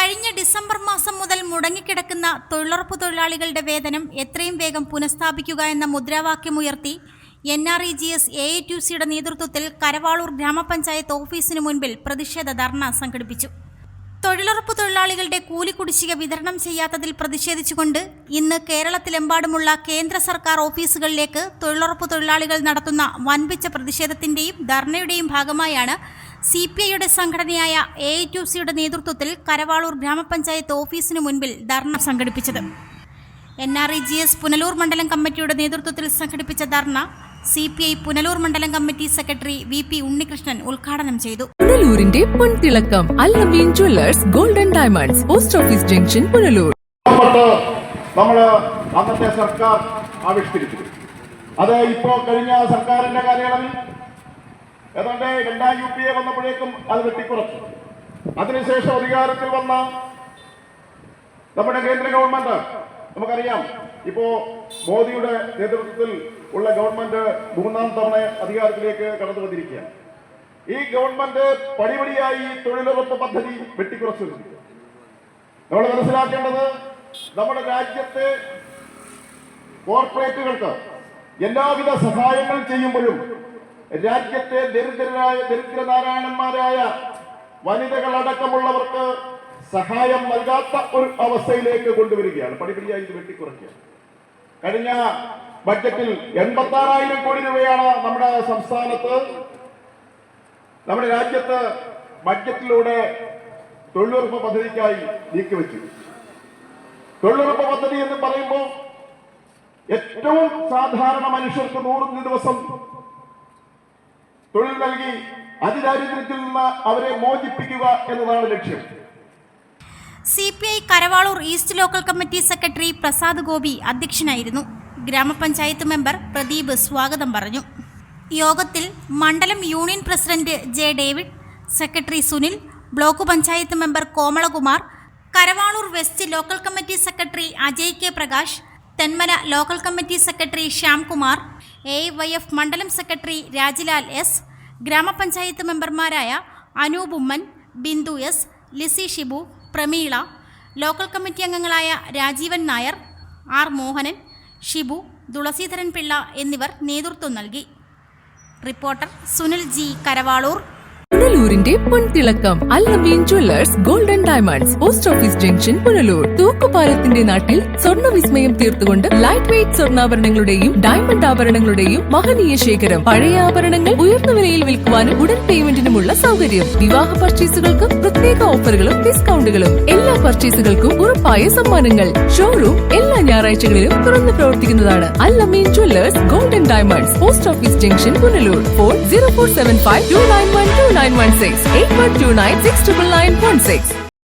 കഴിഞ്ഞ ഡിസംബർ മാസം മുതൽ മുടങ്ങിക്കിടക്കുന്ന തൊഴിലുറപ്പ് തൊഴിലാളികളുടെ വേതനം എത്രയും വേഗം പുനഃസ്ഥാപിക്കുക എന്ന മുദ്രാവാക്യമുയർത്തി NREGS AITUCയുടെ നേതൃത്വത്തിൽ കരവാളൂർ ഗ്രാമപഞ്ചായത്ത് ഓഫീസിനു മുൻപിൽ പ്രതിഷേധ ധർണ സംഘടിപ്പിച്ചു. തൊഴിലുറപ്പ് തൊഴിലാളികളുടെ കൂലി കുടിശ്ശിക വിതരണം ചെയ്യാത്തതിൽ പ്രതിഷേധിച്ചുകൊണ്ട് ഇന്ന് കേരളത്തിലെമ്പാടുമുള്ള കേന്ദ്ര സർക്കാർ ഓഫീസുകളിലേക്ക് തൊഴിലുറപ്പ് തൊഴിലാളികൾ നടത്തുന്ന വൻപിച്ച പ്രതിഷേധത്തിന്റെയും ധർണയുടെയും ഭാഗമായാണ് CPIയുടെ സംഘടനയായ AITUCയുടെ നേതൃത്വത്തിൽ കരവാളൂർ ഗ്രാമപഞ്ചായത്ത് ഓഫീസിനു മുൻപിൽ ധർണ സംഘടിപ്പിച്ചത്. NREGS പുനലൂർ മണ്ഡലം കമ്മിറ്റിയുടെ നേതൃത്വത്തിൽ സംഘടിപ്പിച്ച ധർണ CPI പുനലൂർ മണ്ഡലം കമ്മിറ്റി സെക്രട്ടറി VP ഉണ്ണികൃഷ്ണൻ ഉദ്ഘാടനം ചെയ്തു. പുനലൂരിന്റെ പൊൻതിളക്കം Al-Ameen jewellers golden diamonds post office junction Punalur. അന്നത്തെ സർക്കാർ ആവിഷ്കരിച്ചു. അത് ഇപ്പോൾ കഴിഞ്ഞ സർക്കാരിന്റെ കാലയളവിൽ ഏതാണ്ട് 2 UPA വന്നപ്പോഴേക്കും അത് വെട്ടിക്കുറച്ചു. അതിനുശേഷം അധികാരത്തിൽ വന്ന നമ്മുടെ കേന്ദ്ര ഗവൺമെന്റ് നമുക്കറിയാം, ഇപ്പോ മോദിയുടെ നേതൃത്വത്തിൽ ഉള്ള ഗവൺമെന്റ് 3ാം തവണ അധികാരത്തിലേക്ക് കടന്നു വന്നിരിക്കുകയാണ്. ഈ ഗവൺമെന്റ് പടിപടിയായി തൊഴിലുറപ്പ് പദ്ധതി വെട്ടിക്കുറച്ചു. നമ്മൾ മനസ്സിലാക്കേണ്ടത്, നമ്മുടെ രാജ്യത്തെ കോർപ്പറേറ്റുകൾക്ക് എല്ലാവിധ സഹായങ്ങൾ ചെയ്യുമ്പോഴും രാജ്യത്തെ ദരിദ്രനാരായണന്മാരായ വനിതകളടക്കമുള്ളവർക്ക് സഹായം നൽകാത്ത ഒരു അവസ്ഥയിലേക്ക് കൊണ്ടുവരികയാണ്. പടിപടിയായി ഇത് വെട്ടിക്കുറയ്ക്കുകയാണ്. കഴിഞ്ഞ ബഡ്ജറ്റിൽ 86,000 കോടി രൂപയാണ് നമ്മുടെ സംസ്ഥാനത്ത്, നമ്മുടെ രാജ്യത്ത് ബഡ്ജറ്റിലൂടെ തൊഴിലുറപ്പ് പദ്ധതിക്കായി നീക്കിവെച്ചു. തൊഴിലുറപ്പ് പദ്ധതി എന്ന് പറയുമ്പോൾ ഏറ്റവും സാധാരണ മനുഷ്യർക്ക് 100 ദിവസം തൊഴിൽ നൽകി അതിദാരിദ്ര്യത്തിൽ നിന്ന് അവരെ മോചിപ്പിക്കുക എന്നതാണ് ലക്ഷ്യം. CPI Karavalur east local committee secretary Prasad Gopi അധ്യക്ഷനായിരുന്നു. ഗ്രാമപഞ്ചായത്ത് മെമ്പർ പ്രദീപ് സ്വാഗതം പറഞ്ഞു. യോഗത്തിൽ മണ്ഡലം union president J. David, secretary Sunil, block panchayat member Komalakumar, Karavalur west local committee secretary Ajay K. Prakash, Thenmala local committee secretary Shyamkumar, AYF മണ്ഡലം സെക്രട്ടറി രാജിലാൽ S, ഗ്രാമപഞ്ചായത്ത് മെമ്പർമാരായ Anoop Oommen, Bindu S, Lizy Shibu, Prameela, local committee അംഗങ്ങളായ രാജീവൻ നായർ, R. മോഹനൻ, ഷിബു, തുളസീധരൻ പിള്ള എന്നിവർ നേതൃത്വം നൽകി. Reporter Sunil G. കരവാളൂർ. പുനലൂരിന്റെ പൊൻതിളക്കം Al-Ameen jewellers golden diamonds post office junction Punalur. തൂക്കുപാലത്തിന്റെ നാട്ടിൽ സ്വർണ്ണ വിസ്മയം തീർത്തുകൊണ്ട് ലൈറ്റ് വെയ്റ്റ് സ്വർണ്ണാഭരണങ്ങളുടെയും ഡയമണ്ട് ആഭരണങ്ങളുടെയും മഹനീയ ശേഖരം. പഴയ ആഭരണങ്ങൾ ഉയർന്ന വിലയിൽ വിൽക്കുവാനും ഉടൻ പേയ്മെന്റിനുമുള്ള സൗകര്യം. വിവാഹ പർച്ചേസുകൾക്ക് പ്രത്യേക ഓഫറുകളും ഡിസ്കൗണ്ടുകളും. എല്ലാ പർച്ചേസുകൾക്കും ഉറപ്പായ സമ്മാനങ്ങൾ. ഷോറൂം എല്ലാ ഞായറാഴ്ചകളിലും തുറന്നു പ്രവർത്തിക്കുന്നതാണ്. Al-Ameen jewellers golden diamonds post office junction Punalur. Phone 0475 291 2916 8129 69916.